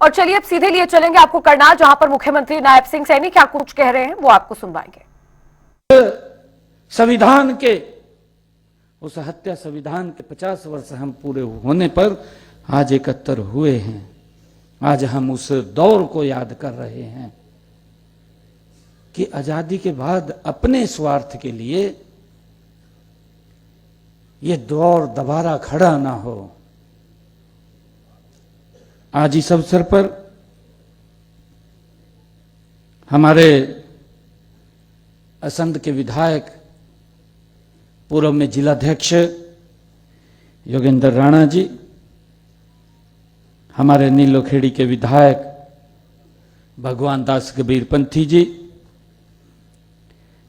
और चलिए अब सीधे लिए चलेंगे आपको करनाल, जहां पर मुख्यमंत्री नायब सिंह सैनी क्या कुछ कह रहे हैं वो आपको सुनवाएंगे। संविधान के उस हत्या संविधान के 50 वर्ष हम पूरे होने पर आज 71 हुए हैं। आज हम उस दौर को याद कर रहे हैं कि आजादी के बाद अपने स्वार्थ के लिए ये दौर दोबारा खड़ा ना हो। आज इस अवसर पर हमारे असंध के विधायक, पूर्व में जिलाध्यक्ष योगेंद्र राणा जी, हमारे नीलोखेड़ी के विधायक भगवान दास कबीरपंथी जी,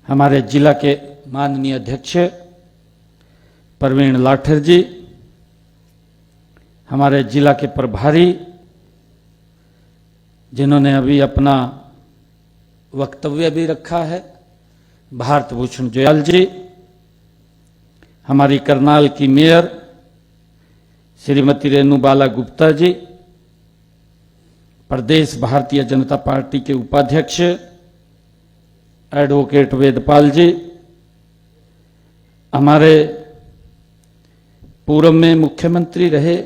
हमारे जिला के माननीय अध्यक्ष प्रवीण लाठर जी, हमारे जिला के प्रभारी जिन्होंने अभी अपना वक्तव्य भी रखा है, भारत भूषण जोयाल जी, हमारी करनाल की मेयर श्रीमती रेणु बाला गुप्ता जी, प्रदेश भारतीय जनता पार्टी के उपाध्यक्ष एडवोकेट वेदपाल जी, हमारे पूर्व में मुख्यमंत्री रहे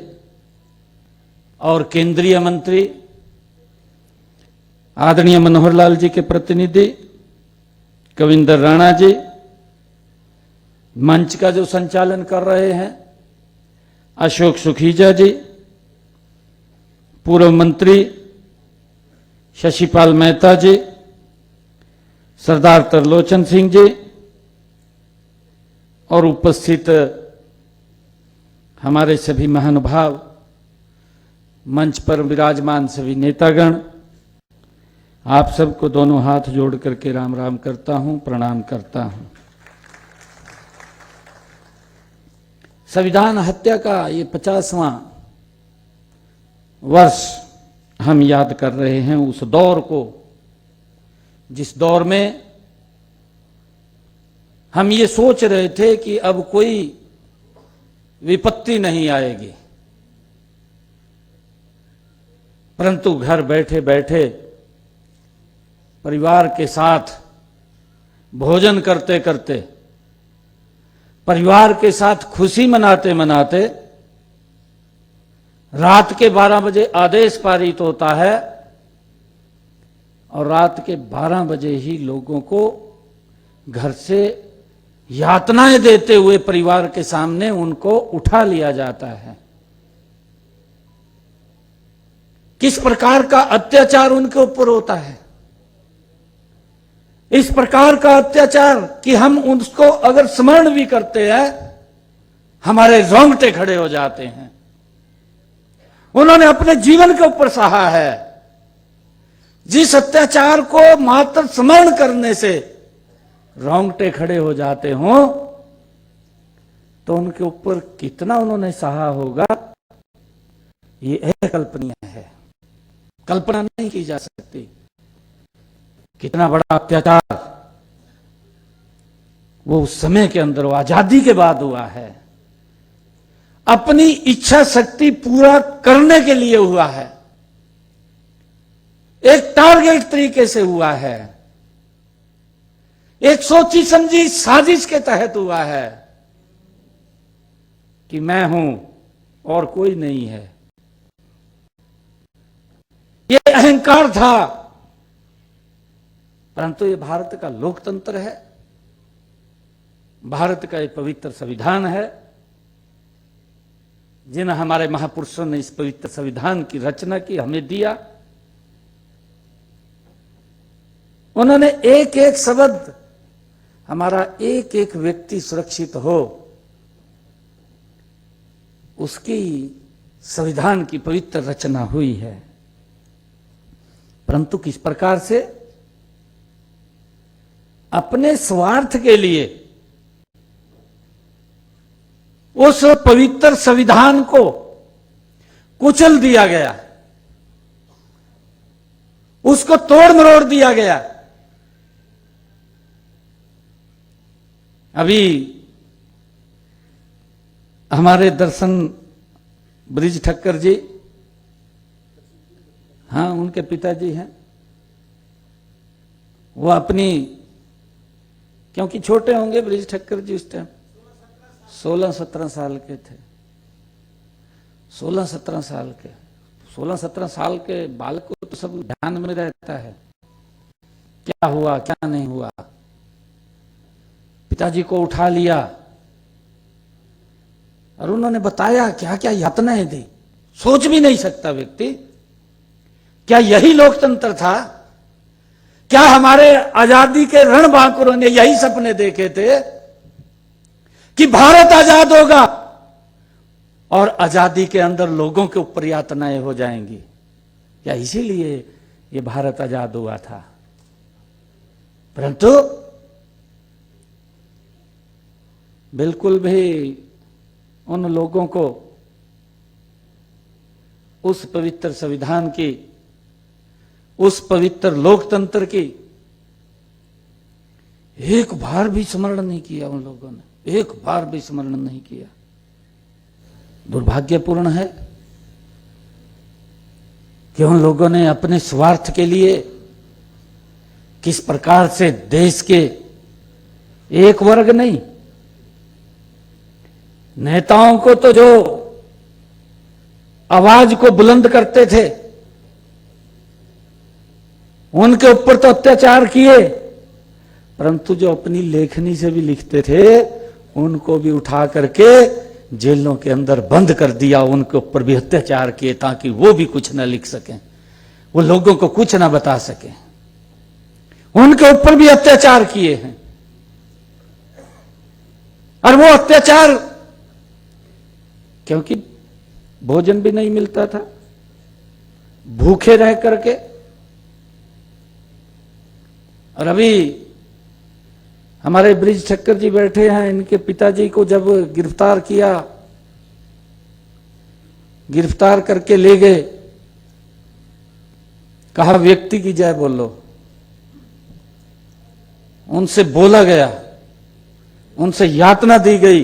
और केंद्रीय मंत्री आदरणीय मनोहर लाल जी के प्रतिनिधि कविंदर राणा जी, मंच का जो संचालन कर रहे हैं अशोक सुखीजा जी, पूर्व मंत्री शशिपाल मेहता जी, सरदार तरलोचन सिंह जी और उपस्थित हमारे सभी महानुभाव, मंच पर विराजमान सभी नेतागण, आप सबको दोनों हाथ जोड़ करके राम राम करता हूं, प्रणाम करता हूं। संविधान हत्या का ये 50वां वर्ष हम याद कर रहे हैं, उस दौर को जिस दौर में हम ये सोच रहे थे कि अब कोई विपत्ति नहीं आएगी, परंतु घर बैठे बैठे परिवार के साथ भोजन करते करते, परिवार के साथ खुशी मनाते मनाते रात के 12 बजे आदेश पारित होता है और रात के 12 बजे ही लोगों को घर से यातनाएं देते हुए परिवार के सामने उनको उठा लिया जाता है। किस प्रकार का अत्याचार उनके ऊपर होता है, इस प्रकार का अत्याचार कि हम उसको अगर स्मरण भी करते हैं हमारे रोंगटे खड़े हो जाते हैं। उन्होंने अपने जीवन के ऊपर सहा है। जिस अत्याचार को मात्र स्मरण करने से रोंगटे खड़े हो जाते हों, तो उनके ऊपर कितना उन्होंने सहा होगा ये अकल्पनीय है, कल्पना नहीं की जा सकती। कितना बड़ा अत्याचार वो उस समय के अंदर, वो आजादी के बाद हुआ है, अपनी इच्छा शक्ति पूरा करने के लिए हुआ है, एक टारगेट तरीके से हुआ है, एक सोची समझी साजिश के तहत हुआ है कि मैं हूं और कोई नहीं है। ये अहंकार था, परंतु ये भारत का लोकतंत्र है, भारत का एक पवित्र संविधान है। जिन हमारे महापुरुषों ने इस पवित्र संविधान की रचना की, हमें दिया, उन्होंने एक एक शब्द, हमारा एक एक व्यक्ति सुरक्षित हो, उसकी संविधान की पवित्र रचना हुई है। परंतु किस प्रकार से अपने स्वार्थ के लिए उस पवित्र संविधान को कुचल दिया गया, उसको तोड़ मरोड़ दिया गया। अभी हमारे दर्शन ब्रिज ठक्कर जी, हाँ, उनके पिताजी हैं। वो अपनी, क्योंकि छोटे होंगे बृज ठक्कर जी उस टाइम 16-17 साल के थे। 16-17 साल के 16-17 साल के बालक को तो सब ध्यान में रहता है, क्या हुआ क्या नहीं हुआ। पिताजी को उठा लिया और उन्होंने बताया क्या क्या यातनाएं दी। सोच भी नहीं सकता व्यक्ति, क्या यही लोकतंत्र था? क्या हमारे आजादी के रणबांकुरों ने यही सपने देखे थे कि भारत आजाद होगा और आजादी के अंदर लोगों के ऊपर यातनाएं हो जाएंगी? क्या इसीलिए ये भारत आजाद हुआ था? परंतु बिल्कुल भी उन लोगों को उस पवित्र संविधान की, उस पवित्र लोकतंत्र की एक बार भी स्मरण नहीं किया। उन लोगों ने एक बार भी स्मरण नहीं किया। दुर्भाग्यपूर्ण है कि उन लोगों ने अपने स्वार्थ के लिए किस प्रकार से देश के एक वर्ग नहीं, नेताओं को तो जो आवाज को बुलंद करते थे उनके ऊपर तो अत्याचार किए, परंतु जो अपनी लेखनी से भी लिखते थे उनको भी उठा करके जेलों के अंदर बंद कर दिया। उनके ऊपर भी अत्याचार किए ताकि वो भी कुछ ना लिख सकें, वो लोगों को कुछ ना बता सकें। उनके ऊपर भी अत्याचार किए हैं। और वो अत्याचार क्योंकि भोजन भी नहीं मिलता था, भूखे रह करके। और अभी हमारे बृज ठक्कर जी बैठे हैं, इनके पिताजी को जब गिरफ्तार किया, गिरफ्तार करके ले गए, कहा व्यक्ति की जय बोलो। उनसे बोला गया, उनसे यातना दी गई।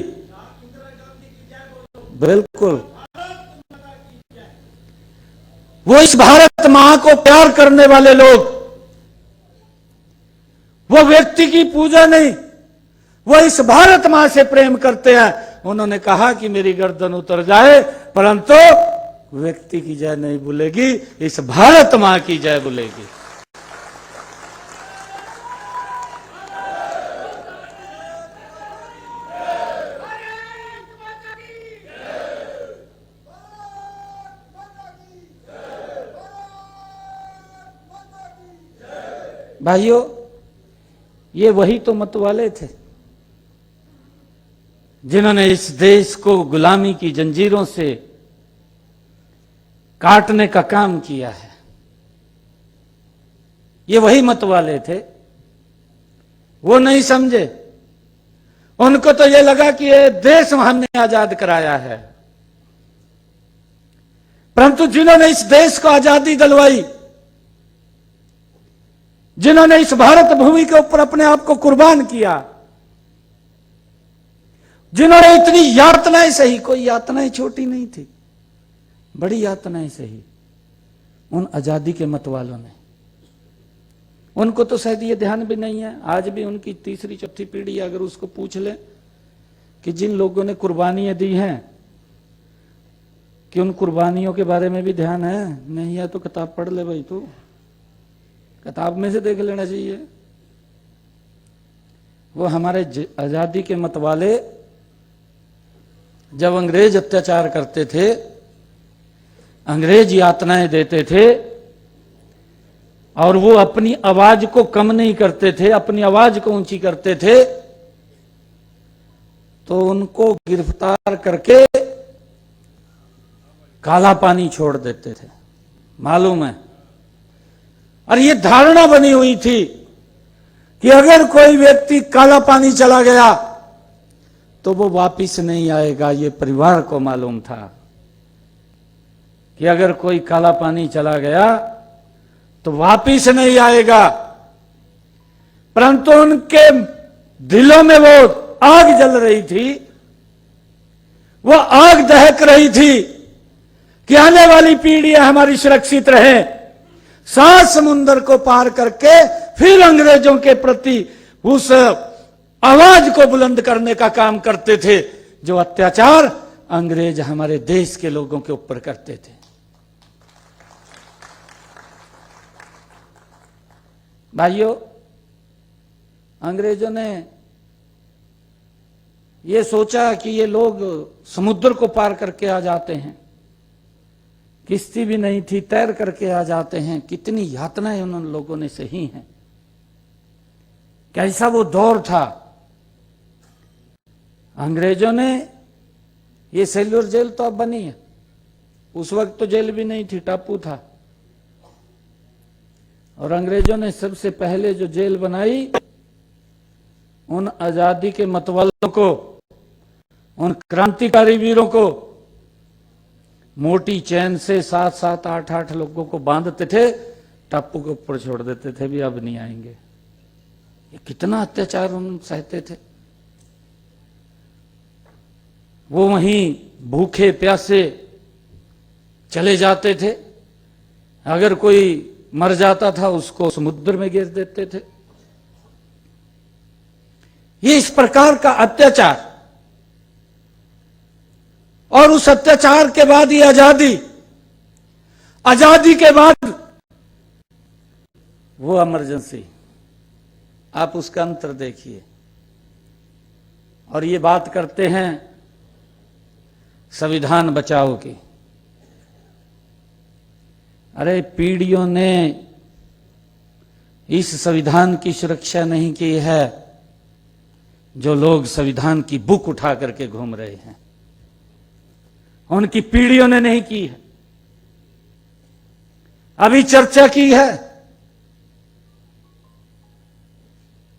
बिल्कुल, वो इस भारत मां को प्यार करने वाले लोग, वो व्यक्ति की पूजा नहीं, वो इस भारत मां से प्रेम करते हैं। उन्होंने कहा कि मेरी गर्दन उतर जाए परंतु व्यक्ति की जय नहीं बोलेगी, इस भारत मां की जय बोलेगी। भाइयों, ये वही तो मत वाले थे जिन्होंने इस देश को गुलामी की जंजीरों से काटने का काम किया है। ये वही मत वाले थे। वो नहीं समझे, उनको तो ये लगा कि ये देश हमने आजाद कराया है। परंतु जिन्होंने इस देश को आजादी दिलवाई, जिन्होंने इस भारत भूमि के ऊपर अपने आप को कुर्बान किया, जिन्होंने इतनी यातनाएं सही, कोई यातनाएं छोटी नहीं थी, बड़ी यातनाएं सही, उन आजादी के मत वालों ने। उनको तो शायद ये ध्यान भी नहीं है। आज भी उनकी तीसरी चौथी पीढ़ी अगर उसको पूछ ले कि जिन लोगों ने कुर्बानियां दी हैं कि उन कुर्बानियों के बारे में भी ध्यान है, नहीं है तो किताब पढ़ ले भाई, तू किताब में से देख लेना चाहिए। वो हमारे आजादी के मत वाले जब अंग्रेज अत्याचार करते थे, अंग्रेज यातनाएं देते थे और वो अपनी आवाज को कम नहीं करते थे, अपनी आवाज को ऊंची करते थे, तो उनको गिरफ्तार करके काला पानी छोड़ देते थे। मालूम है? और ये धारणा बनी हुई थी कि अगर कोई व्यक्ति काला पानी चला गया तो वो वापिस नहीं आएगा। ये परिवार को मालूम था कि अगर कोई काला पानी चला गया तो वापिस नहीं आएगा। परंतु उनके दिलों में वो आग जल रही थी, वो आग दहक रही थी कि आने वाली पीढ़ियां हमारी सुरक्षित रहें, सात समुंदर को पार करके फिर अंग्रेजों के प्रति उस आवाज को बुलंद करने का काम करते थे जो अत्याचार अंग्रेज हमारे देश के लोगों के ऊपर करते थे। भाइयों, अंग्रेजों ने ये सोचा कि ये लोग समुद्र को पार करके आ जाते हैं, किश्ती भी नहीं थी, तैर करके आ जाते हैं। कितनी यातनाएं उन लोगों ने सही हैं। कैसा वो दौर था। अंग्रेजों ने, ये सेल्यूर जेल तो अब बनी है, उस वक्त तो जेल भी नहीं थी, टापू था। और अंग्रेजों ने सबसे पहले जो जेल बनाई, उन आजादी के मतवालों को, उन क्रांतिकारी वीरों को मोटी चैन से 7-7, 8-8 लोगों को बांधते थे, टापू के ऊपर छोड़ देते थे, भी अब नहीं आएंगे। ये कितना अत्याचार उन सहते थे। वो वहीं भूखे प्यासे चले जाते थे। अगर कोई मर जाता था उसको समुद्र में गिर देते थे। ये इस प्रकार का अत्याचार, और उस अत्याचार के बाद ही आजादी, आजादी के बाद वो इमरजेंसी। आप उसका अंतर देखिए। और ये बात करते हैं संविधान बचाओ की। अरे पीढ़ियों ने इस संविधान की सुरक्षा नहीं की है जो लोग संविधान की बुक उठा करके घूम रहे हैं। उनकी पीढ़ियों ने नहीं की है। अभी चर्चा की है,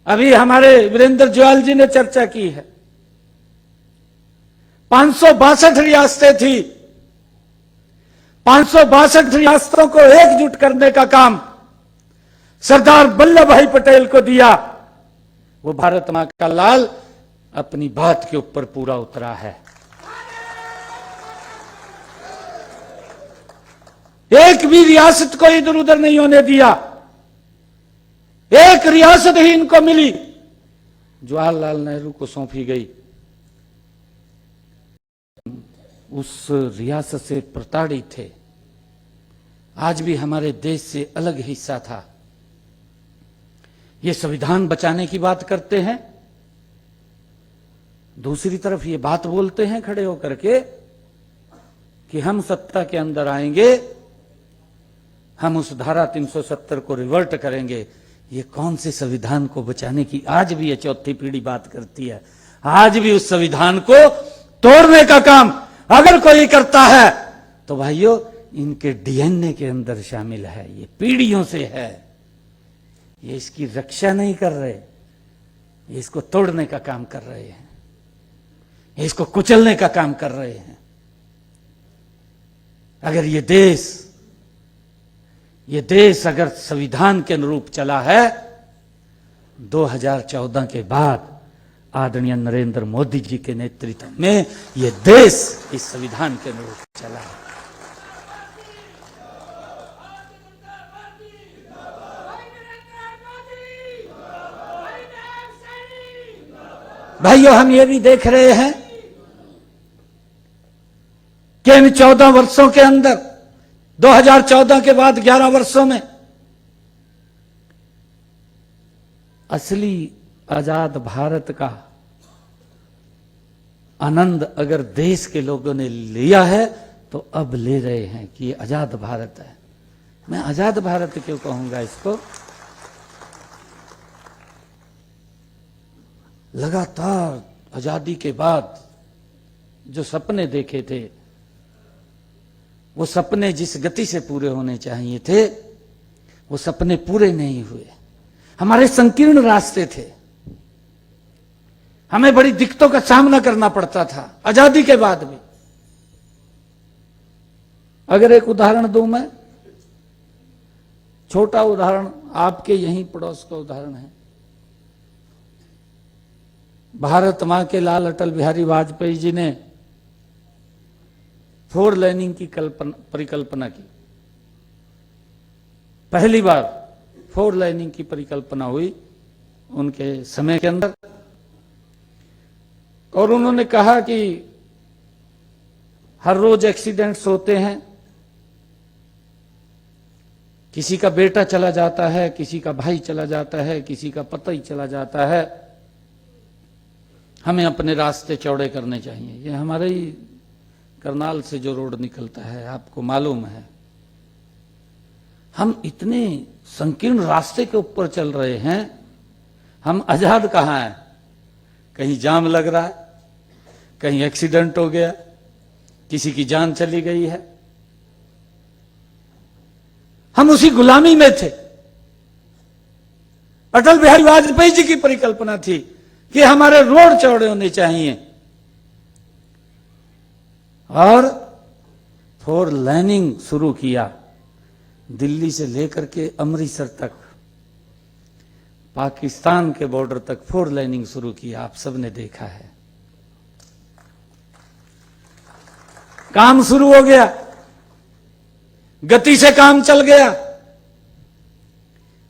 अभी हमारे वीरेंद्र जवाल जी ने चर्चा की है। 562 रियासतें थी, 562 रियासतों को एकजुट करने का काम सरदार वल्लभ भाई पटेल को दिया। वो भारत मां का लाल अपनी बात के ऊपर पूरा उतरा है। एक भी रियासत को इधर उधर नहीं होने दिया। एक रियासत ही इनको मिली, जवाहरलाल नेहरू को सौंपी गई। उस रियासत से प्रताड़ित थे। आज भी हमारे देश से अलग हिस्सा था। ये संविधान बचाने की बात करते हैं, दूसरी तरफ ये बात बोलते हैं खड़े होकर के कि हम सत्ता के अंदर आएंगे, हम उस धारा 370 को रिवर्ट करेंगे। ये कौन से संविधान को बचाने की आज भी ये चौथी पीढ़ी बात करती है। आज भी उस संविधान को तोड़ने का काम अगर कोई करता है तो भाइयों इनके डीएनए के अंदर शामिल है। ये पीढ़ियों से है। ये इसकी रक्षा नहीं कर रहे, ये इसको तोड़ने का काम कर रहे हैं, ये इसको कुचलने का काम कर रहे हैं। अगर ये देश अगर संविधान के अनुरूप चला है, 2014 के बाद आदरणीय नरेंद्र मोदी जी के नेतृत्व में ये देश इस संविधान के अनुरूप चला है। भाइयों, हम ये भी देख रहे हैं कि इन 14 वर्षों के अंदर, 2014 के बाद 11 वर्षों में असली आजाद भारत का आनंद अगर देश के लोगों ने लिया है तो अब ले रहे हैं कि ये आजाद भारत है। मैं आजाद भारत क्यों कहूंगा इसको? लगातार आजादी के बाद जो सपने देखे थे, वो सपने जिस गति से पूरे होने चाहिए थे वो सपने पूरे नहीं हुए। हमारे संकीर्ण रास्ते थे, हमें बड़ी दिक्कतों का सामना करना पड़ता था आजादी के बाद भी। अगर एक उदाहरण दूं मैं, छोटा उदाहरण, आपके यहीं पड़ोस का उदाहरण है। भारत मां के लाल अटल बिहारी वाजपेयी जी ने 4 लेनिंग की परिकल्पना की। पहली बार 4 लाइनिंग की परिकल्पना हुई उनके समय के अंदर, और उन्होंने कहा कि हर रोज एक्सीडेंट्स होते हैं, किसी का बेटा चला जाता है, किसी का भाई चला जाता है, किसी का पता ही चला जाता है। हमें अपने रास्ते चौड़े करने चाहिए। ये हमारे ही करनाल से जो रोड निकलता है, आपको मालूम है, हम इतने संकीर्ण रास्ते के ऊपर चल रहे हैं, हम आजाद कहां हैं? कहीं जाम लग रहा है, कहीं एक्सीडेंट हो गया, किसी की जान चली गई है। हम उसी गुलामी में थे। अटल बिहारी वाजपेयी जी की परिकल्पना थी कि हमारे रोड चौड़े होने चाहिए, और 4 लाइनिंग शुरू किया। दिल्ली से लेकर के अमृतसर तक, पाकिस्तान के बॉर्डर तक 4 लाइनिंग शुरू किया। आप सबने देखा है, काम शुरू हो गया, गति से काम चल गया।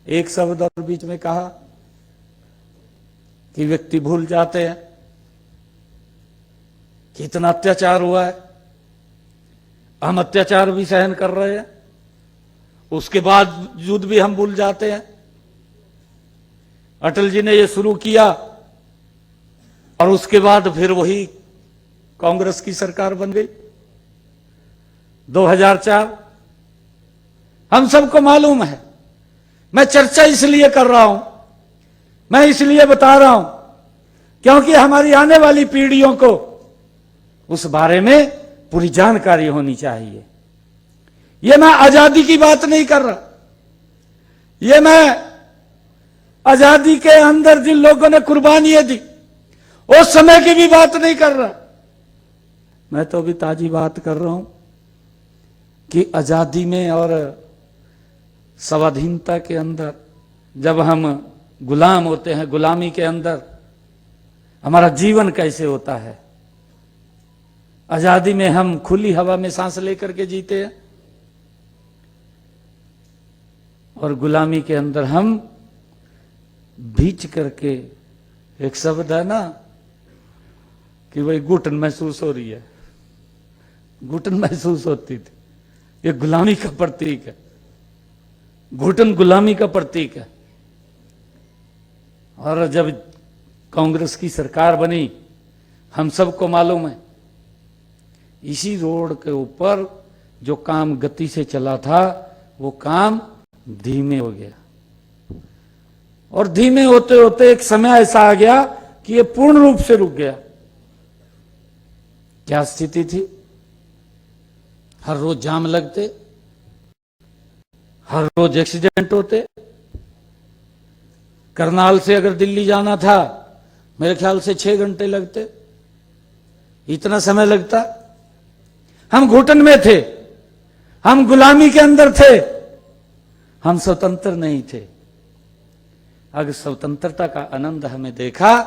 एक शब्द और बीच में कहा कि व्यक्ति भूल जाते हैं कि इतना अत्याचार हुआ है, हम अत्याचार भी सहन कर रहे हैं, उसके बाद युद्ध भी हम भूल जाते हैं। अटल जी ने यह शुरू किया, और उसके बाद फिर वही कांग्रेस की सरकार बन गई 2004। हम सबको मालूम है। मैं चर्चा इसलिए कर रहा हूं, मैं इसलिए बता रहा हूं क्योंकि हमारी आने वाली पीढ़ियों को उस बारे में पूरी जानकारी होनी चाहिए। यह मैं आजादी की बात नहीं कर रहा, यह मैं आजादी के अंदर जिन लोगों ने कुर्बानियां दी उस समय की भी बात नहीं कर रहा। मैं तो अभी ताजी बात कर रहा हूं कि आजादी में और स्वाधीनता के अंदर जब हम गुलाम होते हैं, गुलामी के अंदर हमारा जीवन कैसे होता है। आजादी में हम खुली हवा में सांस लेकर के जीते हैं, और गुलामी के अंदर हम भींच करके, एक शब्द है ना कि वही घुटन महसूस हो रही है, घुटन महसूस होती थी। ये गुलामी का प्रतीक है, घुटन गुलामी का प्रतीक है। और जब कांग्रेस की सरकार बनी, हम सबको मालूम है, इसी रोड के ऊपर जो काम गति से चला था वो काम धीमे हो गया, और धीमे होते होते एक समय ऐसा आ गया कि ये पूर्ण रूप से रुक गया। क्या स्थिति थी? हर रोज जाम लगते, हर रोज एक्सीडेंट होते। करनाल से अगर दिल्ली जाना था, मेरे ख्याल से 6 घंटे लगते, इतना समय लगता। हम घुटन में थे, हम गुलामी के अंदर थे, हम स्वतंत्र नहीं थे। अगर स्वतंत्रता का आनंद हमें देखा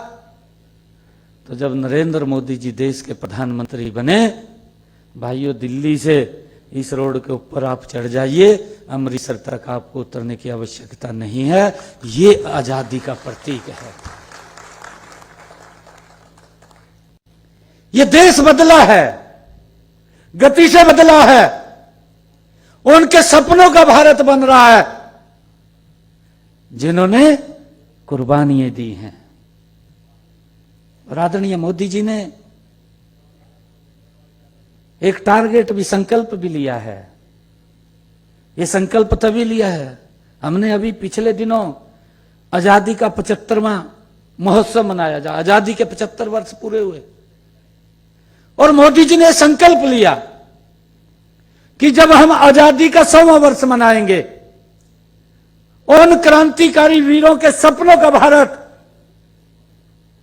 तो जब नरेंद्र मोदी जी देश के प्रधानमंत्री बने, भाइयों दिल्ली से इस रोड के ऊपर आप चढ़ जाइए, अमृतसर तक आपको उतरने की आवश्यकता नहीं है। ये आजादी का प्रतीक है। ये देश बदला है, गति से बदला है, उनके सपनों का भारत बन रहा है जिन्होंने कुर्बानियां दी हैं। और आदरणीय मोदी जी ने एक टारगेट भी, संकल्प भी लिया है। ये संकल्प तभी लिया है, हमने अभी पिछले दिनों आजादी का 75वां महोत्सव मनाया, जा आजादी के 75 वर्ष पूरे हुए, और मोदी जी ने संकल्प लिया कि जब हम आजादी का 100वां वर्ष मनाएंगे, उन क्रांतिकारी वीरों के सपनों का भारत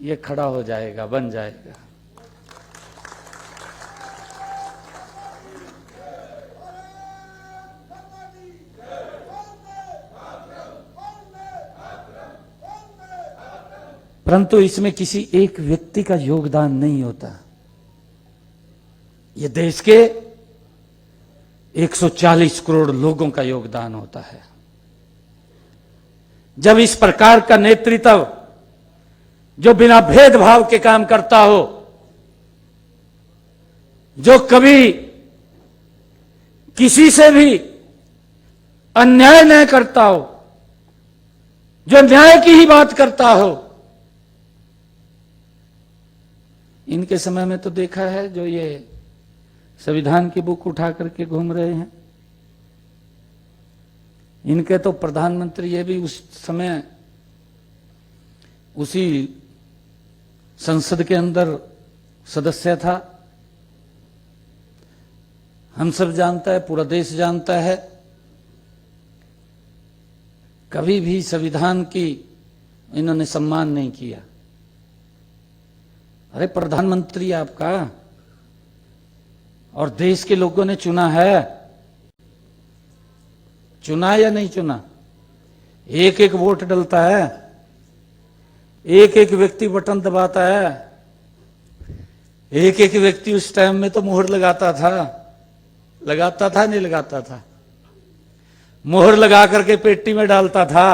ये खड़ा हो जाएगा, बन जाएगा। परंतु इसमें किसी एक व्यक्ति का योगदान नहीं होता, ये देश के 140 करोड़ लोगों का योगदान होता है। जब इस प्रकार का नेतृत्व जो बिना भेदभाव के काम करता हो, जो कभी किसी से भी अन्याय नहीं करता हो, जो न्याय की ही बात करता हो, इनके समय में तो देखा है जो ये संविधान की बुक उठा करके घूम रहे हैं, इनके तो प्रधानमंत्री ये भी उस समय उसी संसद के अंदर सदस्य था। हम सब जानता है, पूरा देश जानता है, कभी भी संविधान की इन्होंने सम्मान नहीं किया। अरे प्रधानमंत्री आपका और देश के लोगों ने चुना है, चुना या नहीं चुना? एक एक वोट डलता है, एक एक व्यक्ति बटन दबाता है, एक एक व्यक्ति उस टाइम में तो मोहर लगाता था नहीं लगाता था? मोहर लगा करके पेटी में डालता था।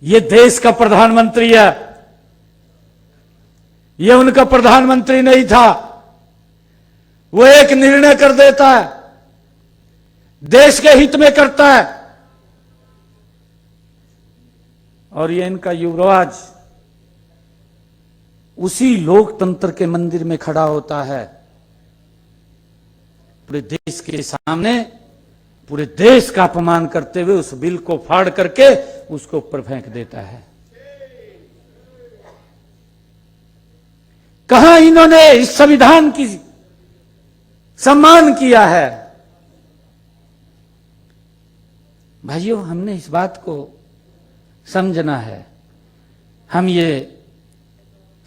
ये देश का प्रधानमंत्री है, ये उनका प्रधानमंत्री नहीं था। वो एक निर्णय कर देता है, देश के हित में करता है, और ये इनका युवराज उसी लोकतंत्र के मंदिर में खड़ा होता है, पूरे देश के सामने पूरे देश का अपमान करते हुए उस बिल को फाड़ करके उसको ऊपर फेंक देता है। कहां इन्होंने इस संविधान की सम्मान किया है? भाइयों, हमने इस बात को समझना है। हम ये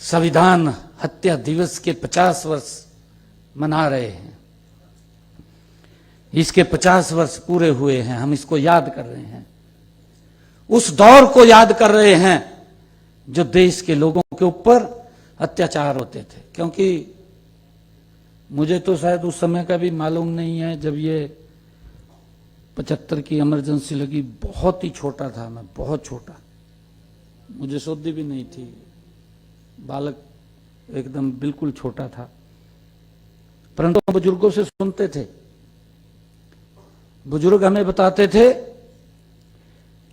संविधान हत्या दिवस के 50 वर्ष मना रहे हैं, इसके 50 वर्ष पूरे हुए हैं, हम इसको याद कर रहे हैं, उस दौर को याद कर रहे हैं जो देश के लोगों के ऊपर अत्याचार होते थे। क्योंकि मुझे तो शायद उस समय का भी मालूम नहीं है, जब ये 75 की इमरजेंसी लगी, बहुत ही छोटा था मैं, बहुत छोटा, मुझे शुद्धि भी नहीं थी, बालक एकदम बिल्कुल छोटा था, परंतु बुजुर्गों से सुनते थे। बुजुर्ग हमें बताते थे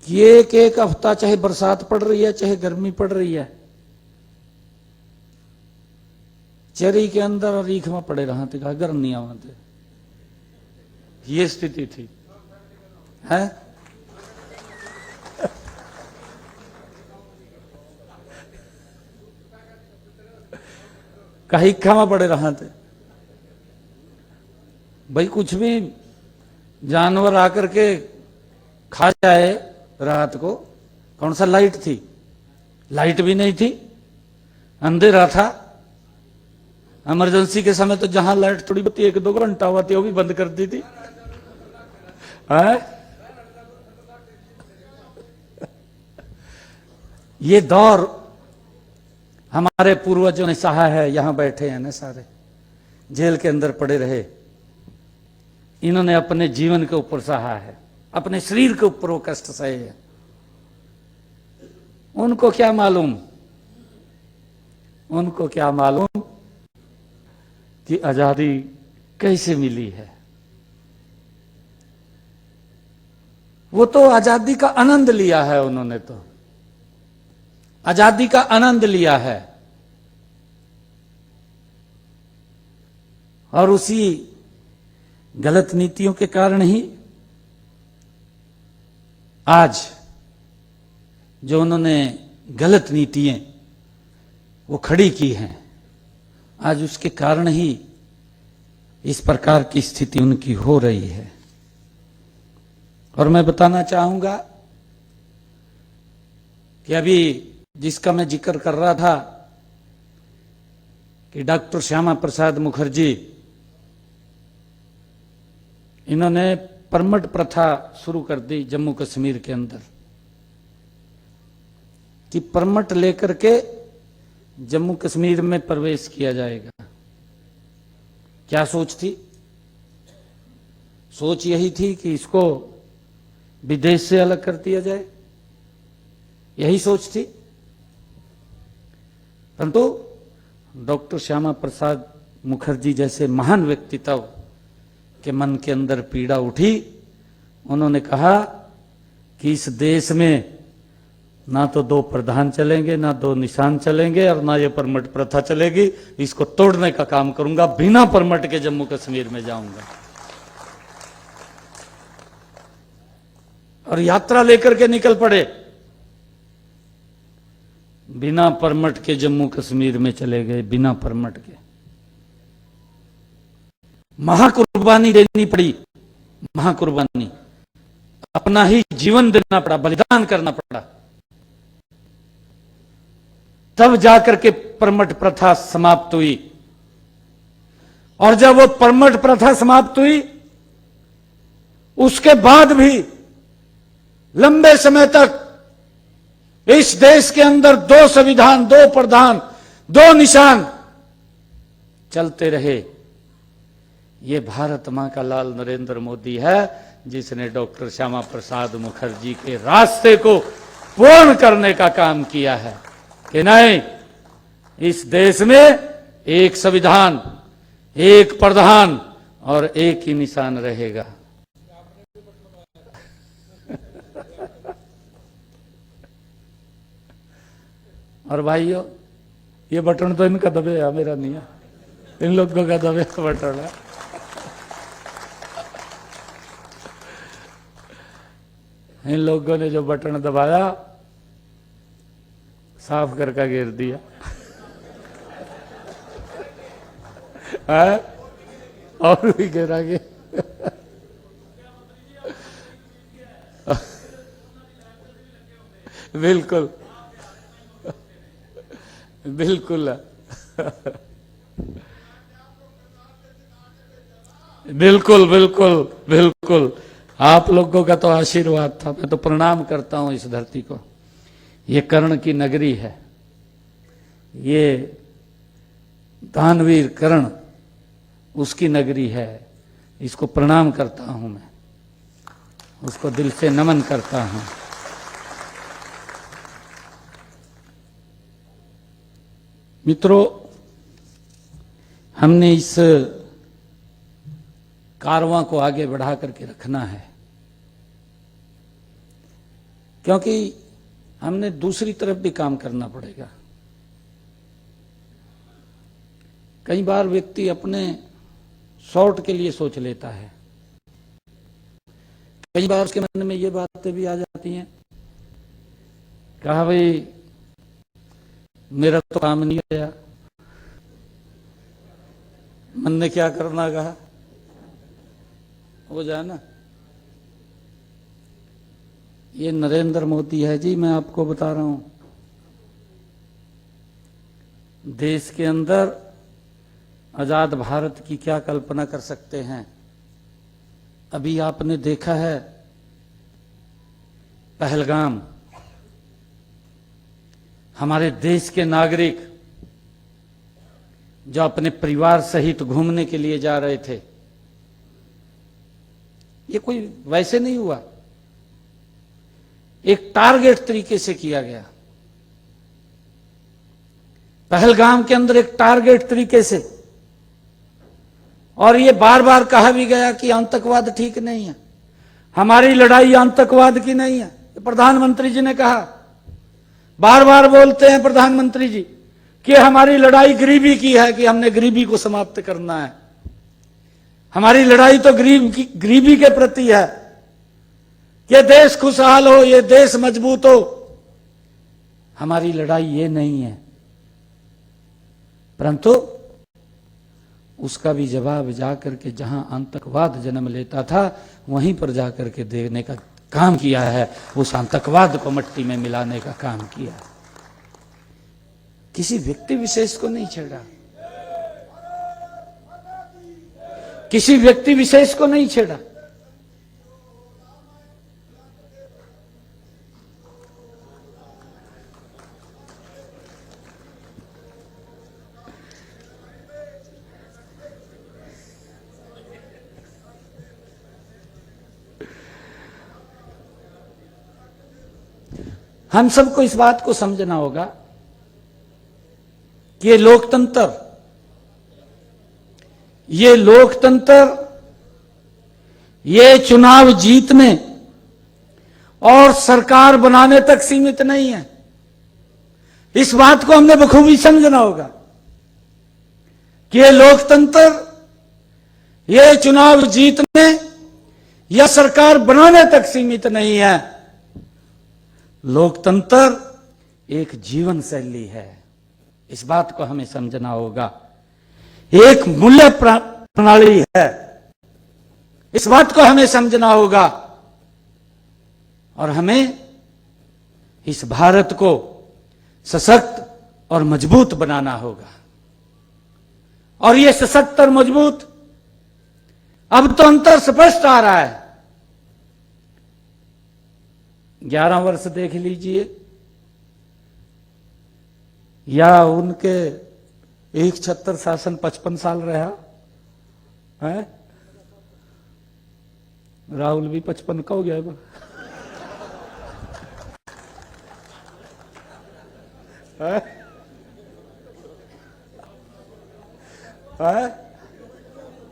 कि एक एक हफ्ता चाहे बरसात पड़ रही है चाहे गर्मी पड़ रही है, चेरी के अंदर और रीख में पड़े रहा थे, घर नहीं आते, ये स्थिति थी है। कहीं खामा पड़े रहा थे भाई, कुछ भी जानवर आकर के खा जाए रात को। कौन सा लाइट थी? लाइट भी नहीं थी, अंधेरा था। इमरजेंसी के समय तो जहां लाइट थोड़ी बहुत 1-2 घंटा हुआ थी वो भी बंद कर दी थी। ये दौर हमारे पूर्वजों ने सहा है, यहां बैठे हैं ना सारे, जेल के अंदर पड़े रहे, इन्होंने अपने जीवन के ऊपर सहा है, अपने शरीर के ऊपर वो कष्ट सहे हैं। उनको क्या मालूम, उनको क्या मालूम कि आजादी कैसे मिली है। वो तो आजादी का आनंद लिया है, उन्होंने तो आजादी का आनंद लिया है, और उसी गलत नीतियों के कारण ही आज जो उन्होंने गलत नीतियां वो खड़ी की हैं, आज उसके कारण ही इस प्रकार की स्थिति उनकी हो रही है। और मैं बताना चाहूंगा कि अभी जिसका मैं जिक्र कर रहा था कि डॉक्टर श्यामा प्रसाद मुखर्जी, इन्होंने परमट प्रथा शुरू कर दी जम्मू कश्मीर के अंदर कि परमट लेकर के जम्मू कश्मीर में प्रवेश किया जाएगा। क्या सोच थी? सोच यही थी कि इसको विदेश से अलग कर दिया जाए, यही सोच थी। परंतु डॉक्टर श्यामा प्रसाद मुखर्जी जैसे महान व्यक्तित्व के मन के अंदर पीड़ा उठी। उन्होंने कहा कि इस देश में ना तो 2 प्रधान चलेंगे, ना 2 निशान चलेंगे, और ना ये परमट प्रथा चलेगी। इसको तोड़ने का काम करूंगा, बिना परमट के जम्मू कश्मीर में जाऊंगा। और यात्रा लेकर के निकल पड़े, बिना परमट के जम्मू कश्मीर में चले गए, बिना परमट के। महाकुर्बानी देनी पड़ी, महाकुर्बानी, अपना ही जीवन देना पड़ा, बलिदान करना पड़ा, तब जाकर के परमट प्रथा समाप्त हुई। और जब वो परमट प्रथा समाप्त हुई, उसके बाद भी लंबे समय तक इस देश के अंदर 2 संविधान, 2 प्रधान, 2 निशान चलते रहे। ये भारत मां का लाल नरेंद्र मोदी है, जिसने डॉक्टर श्यामा प्रसाद मुखर्जी के रास्ते को पूर्ण करने का काम किया है कि नहीं, इस देश में एक संविधान, एक प्रधान और एक ही निशान रहेगा। और भाइयों, ये बटन तो इनका दबे है, मेरा नहीं है, इन लोगों का दबे बटन है। इन लोगों ने जो बटन दबाया, साफ करके गिर दिया है, और भी गिरा गया। बिल्कुल बिल्कुल बिल्कुल बिल्कुल बिल्कुल, आप लोगों का तो आशीर्वाद था। मैं तो प्रणाम करता हूं इस धरती को। ये कर्ण की नगरी है, ये दानवीर कर्ण उसकी नगरी है। इसको प्रणाम करता हूं मैं, उसको दिल से नमन करता हूं। मित्रों, हमने इस कारवां को आगे बढ़ा करके रखना है, क्योंकि हमने दूसरी तरफ भी काम करना पड़ेगा। कई बार व्यक्ति अपने शॉर्ट के लिए सोच लेता है, कई बार उसके मन में ये बातें भी आ जाती हैं, कहा भाई मेरा तो काम नहीं आया, मन ने क्या करना, कहा हो जाए ना। ये नरेंद्र मोदी है जी, मैं आपको बता रहा हूं, देश के अंदर आजाद भारत की क्या कल्पना कर सकते हैं। अभी आपने देखा है पहलगाम, हमारे देश के नागरिक जो अपने परिवार सहित घूमने के लिए जा रहे थे, ये कोई वैसे नहीं हुआ, एक टारगेट तरीके से किया गया। पहलगाम के अंदर एक टारगेट तरीके से, और ये बार बार कहा भी गया कि आतंकवाद ठीक नहीं है, हमारी लड़ाई आतंकवाद की नहीं है। प्रधानमंत्री जी ने कहा, बार बार बोलते हैं प्रधानमंत्री जी कि हमारी लड़ाई गरीबी की है, कि हमने गरीबी को समाप्त करना है, हमारी लड़ाई तो गरीबी के प्रति है, कि देश खुशहाल हो, ये देश मजबूत हो। हमारी लड़ाई ये नहीं है। परंतु उसका भी जवाब जाकर के जहां आतंकवाद जन्म लेता था, वहीं पर जाकर के देने का काम किया है, उस आतंकवाद को मिट्टी में मिलाने का काम किया। किसी व्यक्ति विशेष को नहीं छेड़ा, किसी व्यक्ति विशेष को नहीं छेड़ा। हम सबको इस बात को समझना होगा कि ये चुनाव जीतने और सरकार बनाने तक सीमित नहीं है। इस बात को हमने बखूबी समझना होगा कि ये लोकतंत्र, ये चुनाव जीतने या सरकार बनाने तक सीमित नहीं है। लोकतंत्र एक जीवन शैली है। इस बात को हमें समझना होगा। एक मूल्य प्रणाली है। इस बात को हमें समझना होगा और हमें इस भारत को सशक्त और मजबूत बनाना होगा। और ये सशक्त और मजबूत, अब तो अंतर स्पष्ट आ रहा है। 11 वर्ष देख लीजिए या उनके एक छत्तर शासन 55 साल रहा है। राहुल भी 55 का हो गया है?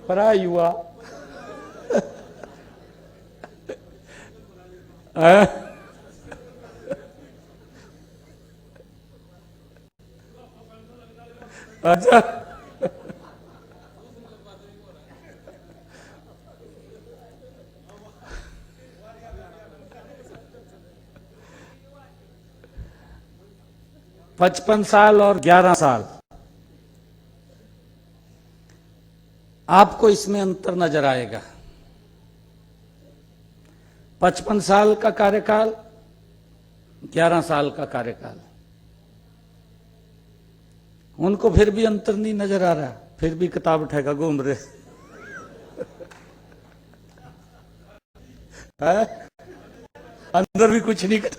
परा युवा अच्छा, पचपन साल और 11 साल, आपको इसमें अंतर नजर आएगा। 55 साल का कार्यकाल, 11 साल का कार्यकाल, उनको फिर भी अंतर नहीं नजर आ रहा, फिर भी किताब उठाएगा घूम रहे है? अंदर भी कुछ नहीं कर।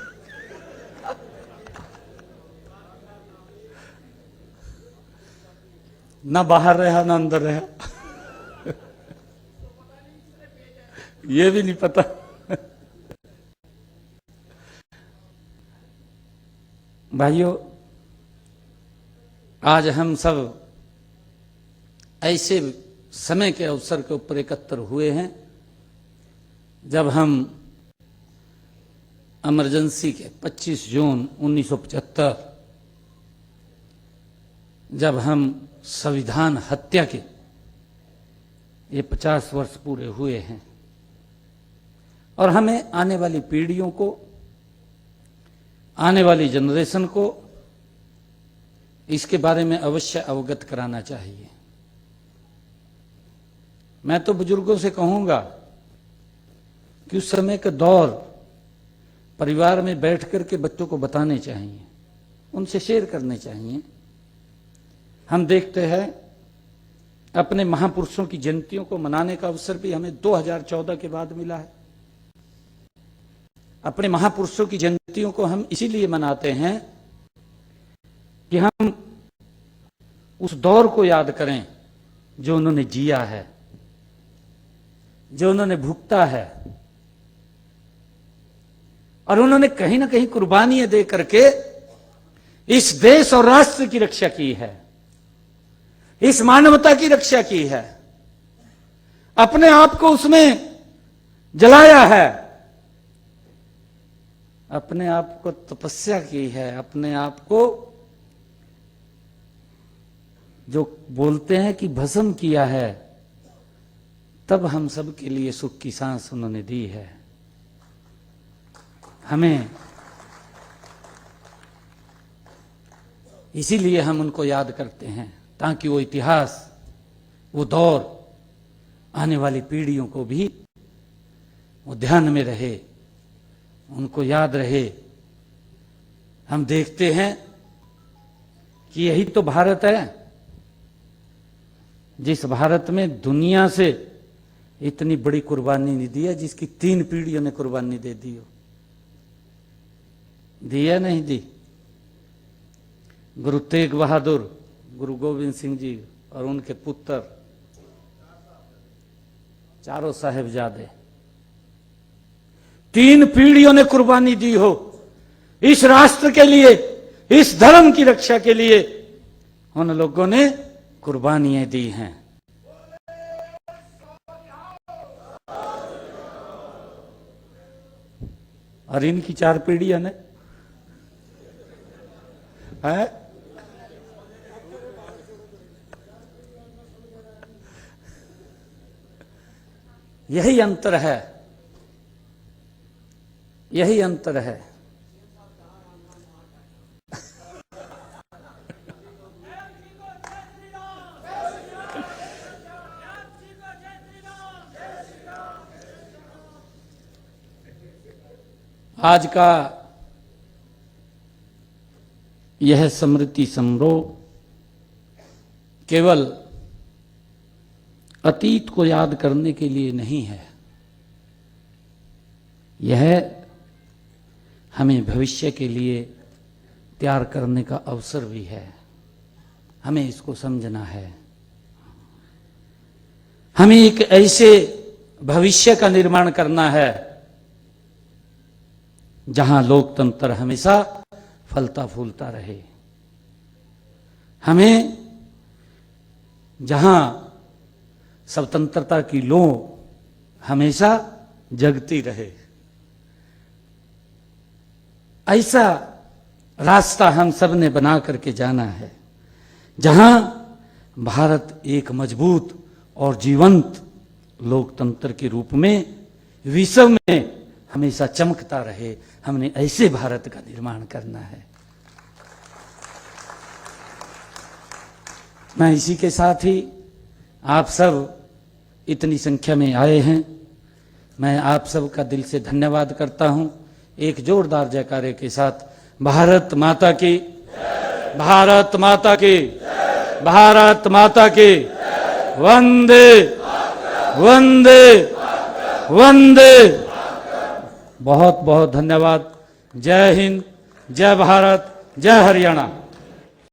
ना बाहर रहा ना अंदर रहा ये भी नहीं पता। भाइयों, आज हम सब ऐसे समय के अवसर के ऊपर एकत्र हुए हैं जब हम इमरजेंसी के 25 जून 1975, जब हम संविधान हत्या के ये 50 वर्ष पूरे हुए हैं और हमें आने वाली पीढ़ियों को, आने वाली जनरेशन को इसके बारे में अवश्य अवगत कराना चाहिए। मैं तो बुजुर्गों से कहूंगा कि उस समय का दौर परिवार में बैठ करके बच्चों को बताने चाहिए, उनसे शेयर करने चाहिए। हम देखते हैं अपने महापुरुषों की जयंतियों को मनाने का अवसर भी हमें 2014 के बाद मिला है। अपने महापुरुषों की जयंतियों को हम इसीलिए मनाते हैं कि हम उस दौर को याद करें जो उन्होंने जिया है, जो उन्होंने भुगता है और उन्होंने कहीं ना कहीं कुर्बानियां दे करके इस देश और राष्ट्र की रक्षा की है, इस मानवता की रक्षा की है, अपने आप को उसमें जलाया है, अपने आप को तपस्या की है, अपने आप को जो बोलते हैं कि भस्म किया है, तब हम सब के लिए सुख की सांस उन्होंने दी है। हमें इसीलिए हम उनको याद करते हैं ताकि वो इतिहास, वो दौर आने वाली पीढ़ियों को भी वो ध्यान में रहे, उनको याद रहे। हम देखते हैं कि यही तो भारत है जिस भारत में दुनिया से इतनी बड़ी कुर्बानी नहीं दी है, जिसकी 3 पीढ़ियों ने कुर्बानी दे दी हो। दी है नहीं दी? गुरु तेग बहादुर, गुरु गोविंद सिंह जी और उनके पुत्र, चारों साहिबजादे, 3 पीढ़ियों ने कुर्बानी दी हो इस राष्ट्र के लिए, इस धर्म की रक्षा के लिए उन लोगों ने कुर्बानियां दी हैं। और इनकी 4 पीढ़ियां ने है? यही अंतर है, यही अंतर है। आज का यह स्मृति समारोह केवल अतीत को याद करने के लिए नहीं है, यह हमें भविष्य के लिए तैयार करने का अवसर भी है। हमें इसको समझना है। हमें एक ऐसे भविष्य का निर्माण करना है जहां लोकतंत्र हमेशा फलता फूलता रहे, हमें जहां स्वतंत्रता की लौ हमेशा जगती रहे, ऐसा रास्ता हम सब ने बना करके जाना है, जहां भारत एक मजबूत और जीवंत लोकतंत्र के रूप में विश्व में हमेशा चमकता रहे। हमने ऐसे भारत का निर्माण करना है। मैं इसी के साथ ही आप सब इतनी संख्या में आए हैं, मैं आप सब का दिल से धन्यवाद करता हूं। एक जोरदार जयकारे के साथ भारत माता की, भारत माता की, भारत माता की, वंदे वंदे वंदे। बहुत बहुत धन्यवाद। जय हिंद, जय भारत, जय हरियाणा।